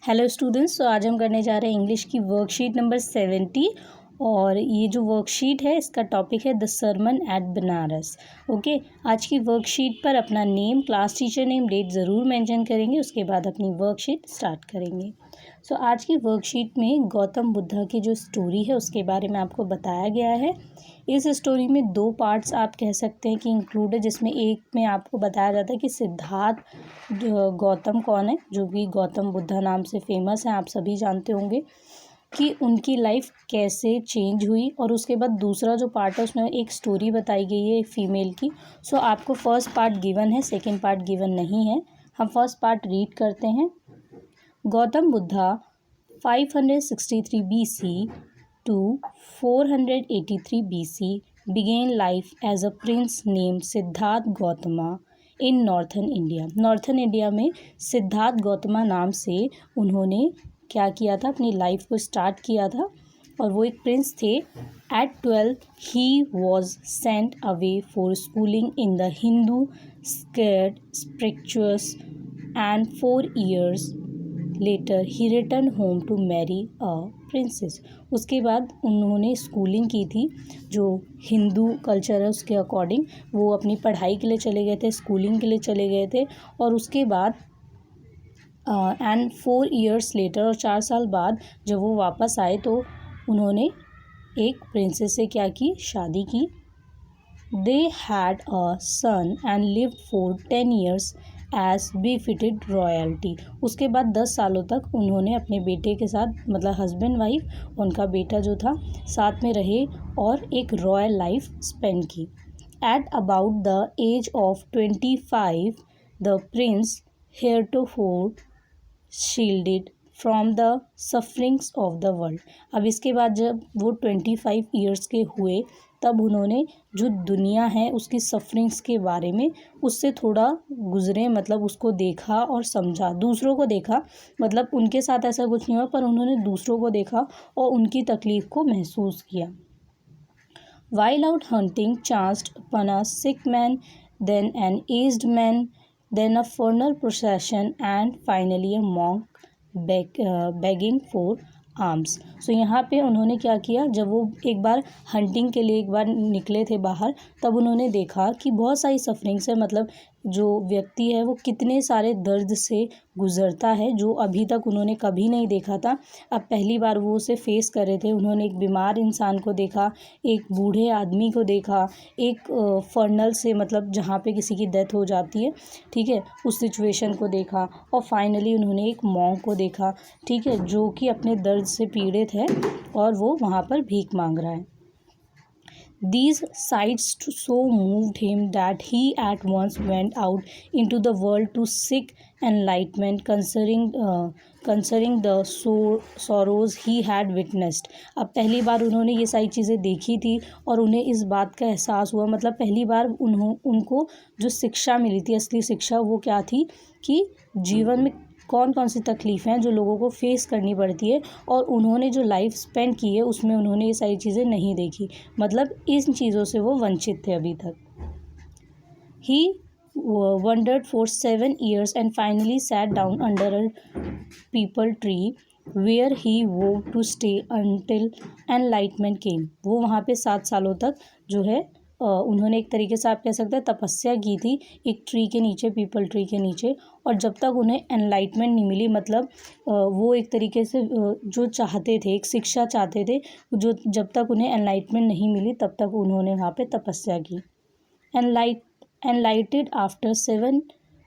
Hello students, तो आज हम करने जा रहे हैं इंग्लिश की वर्कशीट नंबर 70 और ये जो वर्कशीट है इसका टॉपिक है the sermon at Banaras. Okay, आज की वर्कशीट पर अपना name, class teacher name, date ज़रूर मेंशन करेंगे, उसके बाद अपनी वर्कशीट स्टार्ट करेंगे। सो आज की वर्कशीट में गौतम बुद्धा की जो स्टोरी है उसके बारे में आपको बताया गया है। इस स्टोरी में दो पार्ट्स आप कह सकते हैं कि इंक्लूड है, जिसमें एक में आपको बताया जाता है कि सिद्धार्थ गौतम कौन है, जो कि गौतम बुद्धा नाम से फेमस है, आप सभी जानते होंगे कि उनकी लाइफ कैसे चेंज हुई। और उसके बाद दूसरा जो पार्ट है उसमें एक स्टोरी बताई गई है एक फ़ीमेल की। सो आपको फर्स्ट पार्ट गिवन है, सेकंड पार्ट गिवन नहीं है। हम फर्स्ट पार्ट रीड करते हैं। Gautam Buddha 563 BC to 483 BC began life as a prince named Siddhartha Gautama in northern India. Northern India में सिद्धार्थ गौतमा नाम से उन्होंने क्या किया था, अपनी लाइफ को स्टार्ट किया था और वो एक प्रिंस थे। At 12 he was sent away for schooling in the Hindu squared spirituous and 4 years later he return home to marry a princess. उसके बाद उन्होंने स्कूलिंग की थी, जो हिंदू कल्चर है उसके अकॉर्डिंग वो अपनी पढ़ाई के लिए चले गए थे, स्कूलिंग के लिए चले गए थे। और उसके बाद एंड 4 years लेटर, और 4 साल बाद जब वो वापस आए तो उन्होंने एक प्रिंसेस से क्या की, शादी की। They had a son and lived for 10 years as befitted royalty. उसके बाद 10 सालों तक उन्होंने अपने बेटे के साथ, मतलब हस्बैंड वाइफ, उनका बेटा जो था, साथ में रहे और एक रॉयल लाइफ स्पेंड की। At about the age of 25 the prince heretofore shielded from the sufferings of the world. अब इसके बाद जब वो 25 ईयर्स के हुए तब उन्होंने जो दुनिया है उसकी सफरिंग्स के बारे में उससे थोड़ा गुजरे, मतलब उसको देखा और समझा, दूसरों को देखा। मतलब उनके साथ ऐसा कुछ नहीं हुआ पर उन्होंने दूसरों को देखा और उनकी तकलीफ़ को महसूस किया। While out hunting, chanced upon a sick man, then an aged man, then a funeral procession, and finally a monk begging for arms. So यहाँ पे उन्होंने क्या किया, जब वो एक बार हंटिंग के लिए एक बार निकले थे बाहर, तब उन्होंने देखा कि बहुत सारी सफरिंग्स है, मतलब जो व्यक्ति है वो कितने सारे दर्द से गुज़रता है, जो अभी तक उन्होंने कभी नहीं देखा था। अब पहली बार वो उसे फेस कर रहे थे। उन्होंने एक बीमार इंसान को देखा, एक बूढ़े आदमी को देखा, एक फर्नल से, मतलब जहाँ पे किसी की डेथ हो जाती है, ठीक है, उस सिचुएशन को देखा। और फाइनली उन्होंने एक मॉन्क को देखा, ठीक है, जो कि अपने दर्द से पीड़ित है और वो वहाँ पर भीख मांग रहा है। These sights so moved him that he at once went out into the world to seek enlightenment concerning the sorrows he had witnessed। अब पहली बार उन्होंने ये सारी चीज़ें देखी थी और उन्हें इस बात का एहसास हुआ, मतलब पहली बार उनको जो शिक्षा मिली थी, असली शिक्षा, वो क्या थी कि जीवन में कौन कौन सी तकलीफ़ें हैं जो लोगों को फेस करनी पड़ती है, और उन्होंने जो लाइफ स्पेंड की है उसमें उन्होंने ये सारी चीज़ें नहीं देखी, मतलब इन चीज़ों से वो वंचित थे अभी तक। ही wandered for 7 years and finally sat down under a peepal tree where he vowed to stay until enlightenment came। वो वहाँ पे 7 सालों तक जो है उन्होंने एक तरीके से आप कह सकते हैं तपस्या की थी एक ट्री के नीचे, पीपल ट्री के नीचे, और जब तक उन्हें एनलाइटमेंट नहीं मिली, मतलब वो एक तरीके से जो चाहते थे, एक शिक्षा चाहते थे, जो जब तक उन्हें एनलाइटमेंट नहीं मिली तब तक उन्होंने वहाँ पे तपस्या की। Enlightened after 7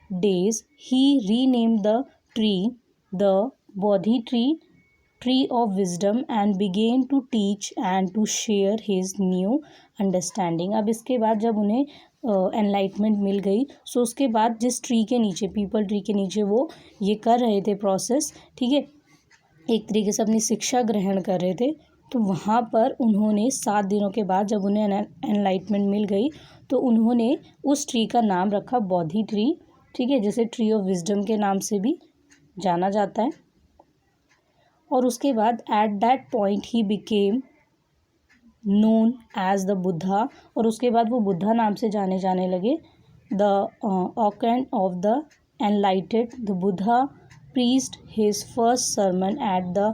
days, he renamed the tree the Bodhi tree of wisdom, and began to teach and to share his new understanding। अब इसके बाद जब उन्हें एनलाइटमेंट मिल गई, सो उसके बाद जिस ट्री के नीचे, पीपल ट्री के नीचे वो ये कर रहे थे प्रोसेस, ठीक है, एक तरीके से अपनी शिक्षा ग्रहण कर रहे थे, तो वहाँ पर उन्होंने 7 दिनों के बाद जब उन्हें एनलाइटमेंट मिल गई तो उन्होंने उस ट्री का नाम रखा बोधि ट्री, ठीक है, जिसे ट्री ऑफ विजडम के नाम से भी जाना जाता है। और उसके बाद at that point he became known as the Buddha, और उसके बाद वो बुद्धा नाम से जाने लगे। The awakened of the enlightened, the Buddha preached his first sermon at the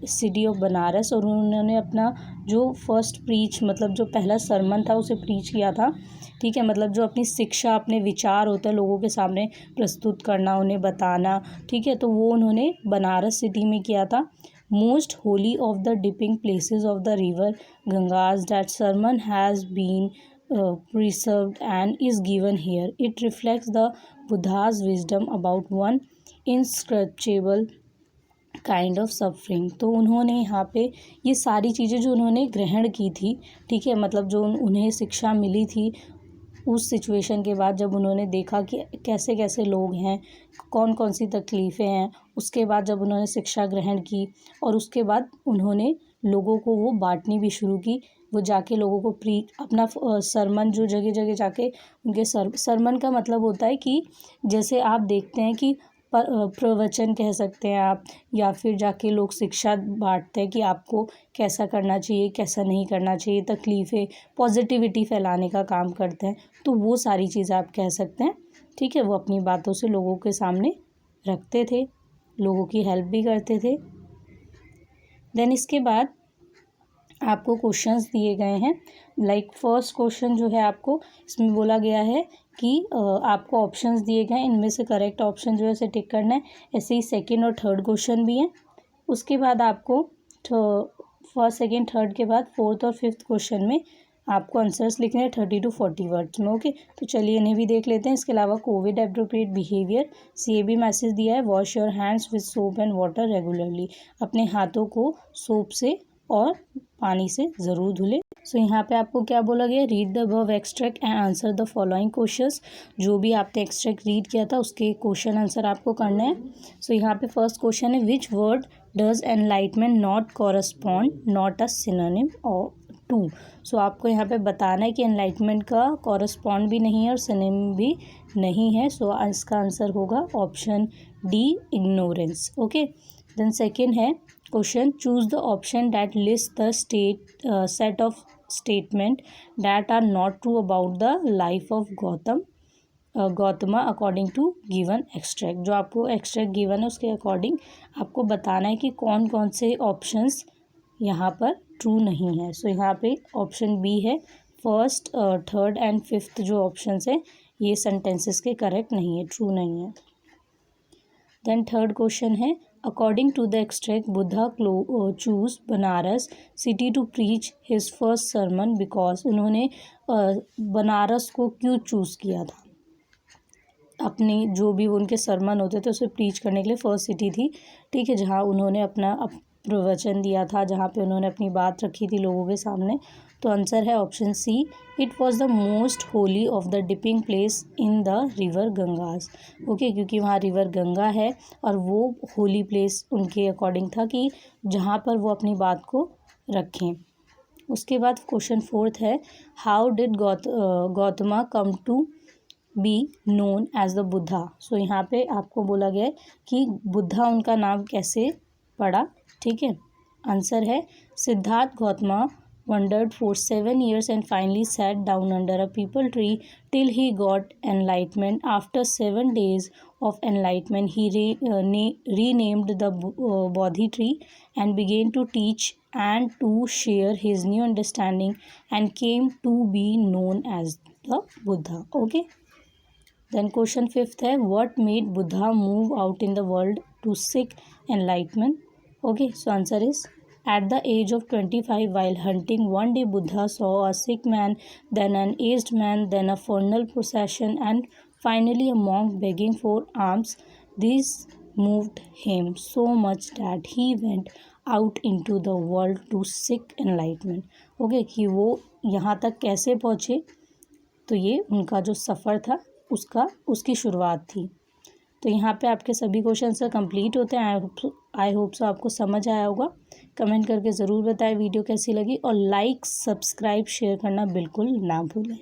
city of Banaras, और उन्होंने अपना जो फर्स्ट प्रीच मतलब जो पहला सरमन था उसे प्रीच किया था, ठीक है, मतलब जो अपनी शिक्षा अपने विचार होते हैं लोगों के सामने प्रस्तुत करना, उन्हें बताना, ठीक है, तो वो उन्होंने बनारस सिटी में किया था। Most holy of the dipping places of the river Ganges that sermon has been preserved and is given here. It reflects the Buddha's wisdom about one inscrutable kind of suffering. तो उन्होंने यहाँ पे ये सारी चीज़ें जो उन्होंने ग्रहण की थी, ठीक है, मतलब जो उन्हें शिक्षा मिली थी उस सिचुएशन के बाद, जब उन्होंने देखा कि कैसे कैसे लोग हैं, कौन कौन सी तकलीफ़ें हैं, उसके बाद जब उन्होंने शिक्षा ग्रहण की और उसके बाद उन्होंने लोगों को वो बांटनी भी शुरू की। वो जाके लोगों को अपना सरमन जो जगह जगह जाके उनके सरमन का मतलब होता है कि जैसे आप देखते हैं कि प्रवचन कह सकते हैं आप, या फिर जाके लोग शिक्षा बांटते हैं कि आपको कैसा करना चाहिए, कैसा नहीं करना चाहिए, तकलीफ़ें, पॉजिटिविटी फैलाने का काम करते हैं। तो वो सारी चीज़ें आप कह सकते हैं, ठीक है। वो अपनी बातों से लोगों के सामने रखते थे, लोगों की हेल्प भी करते थे। देन इसके बाद आपको क्वेश्चंस दिए गए हैं। लाइक फर्स्ट क्वेश्चन जो है आपको इसमें बोला गया है कि आपको ऑप्शंस दिए गए हैं, इनमें से करेक्ट ऑप्शन जो है उसे टिक करना है। ऐसे ही सेकंड और थर्ड क्वेश्चन भी हैं। उसके बाद आपको फर्स्ट सेकंड थर्ड के बाद फोर्थ और फिफ्थ क्वेश्चन में आपको आंसर्स लिखने हैं 30 to 40 वर्ड्स में। ओके, तो चलिए इन्हें भी देख लेते हैं। इसके अलावा Covid appropriate behaviour, CAB message दिया है, wash your hands with soap and water regularly, अपने हाथों को सोप से और पानी से ज़रूर धुले। सो यहाँ पे आपको क्या बोला गया, read the above extract and answer the following questions. जो भी आपने एक्सट्रैक्ट रीड किया था उसके क्वेश्चन आंसर आपको करना है। सो यहाँ पे फर्स्ट क्वेश्चन है, which word does enlightenment not correspond not a synonym और टू। सो आपको यहाँ पे बताना है कि एनलाइटमेंट का कॉरस्पॉन्ड भी नहीं है और सिनोनिम भी नहीं है। सो इसका आंसर होगा option D, ignorance. Okay, then second है question, choose the option that list the set of statement that are not true about the life of Gautama according to given extract. जो आपको एक्सट्रैक्ट गिवन है उसके according आपको बताना है कि कौन कौन से ऑप्शंस यहाँ पर ट्रू नहीं है। सो यहाँ पे ऑप्शन बी है, फर्स्ट थर्ड एंड फिफ्थ जो ऑप्शंस है ये सेंटेंसेस के करेक्ट नहीं है, ट्रू नहीं है। देन थर्ड क्वेश्चन है, according to the extract Buddha chose Banaras city to preach his first sermon because. उन्होंने बनारस को क्यों चूज़ किया था, अपनी जो भी उनके सरमन होते थे उसे प्रीच करने के लिए फर्स्ट सिटी थी, ठीक है, जहाँ उन्होंने अपना प्रवचन दिया था, जहाँ पे उन्होंने अपनी बात रखी थी लोगों के सामने। तो आंसर है option C, it was the most holy of the dipping place in the river Ganges. Okay, क्योंकि वहाँ रिवर गंगा है और वो होली प्लेस उनके अकॉर्डिंग था कि जहाँ पर वो अपनी बात को रखें। उसके बाद क्वेश्चन फोर्थ है, how did Gautama come to be known as the Buddha. So यहाँ पे आपको बोला गया है कि बुद्धा उनका नाम कैसे पड़ा, ठीक है। आंसर है, Siddharth Gautama wandered for 7 years and finally sat down under a peepal tree till he got enlightenment. After 7 days of enlightenment, he renamed the Bodhi tree and began to teach and to share his new understanding and came to be known as the Buddha. Okay. Then question fifth है, what made Buddha move out in the world to seek enlightenment? Okay, so answer is, at the age of 25 while hunting, one day Buddha saw a sick man, then an aged man, then a funeral procession and finally a monk begging for alms. This moved him so much that he went out into the world to seek enlightenment. Okay, कि वो यहाँ तक कैसे पहुँचे, तो ये उनका जो सफ़र था उसकी शुरुआत थी। तो यहाँ पे आपके सभी क्वेश्चन से कंप्लीट होते हैं। आई होप सो आपको समझ आया होगा। कमेंट करके ज़रूर बताएं वीडियो कैसी लगी और लाइक सब्सक्राइब शेयर करना बिल्कुल ना भूलें।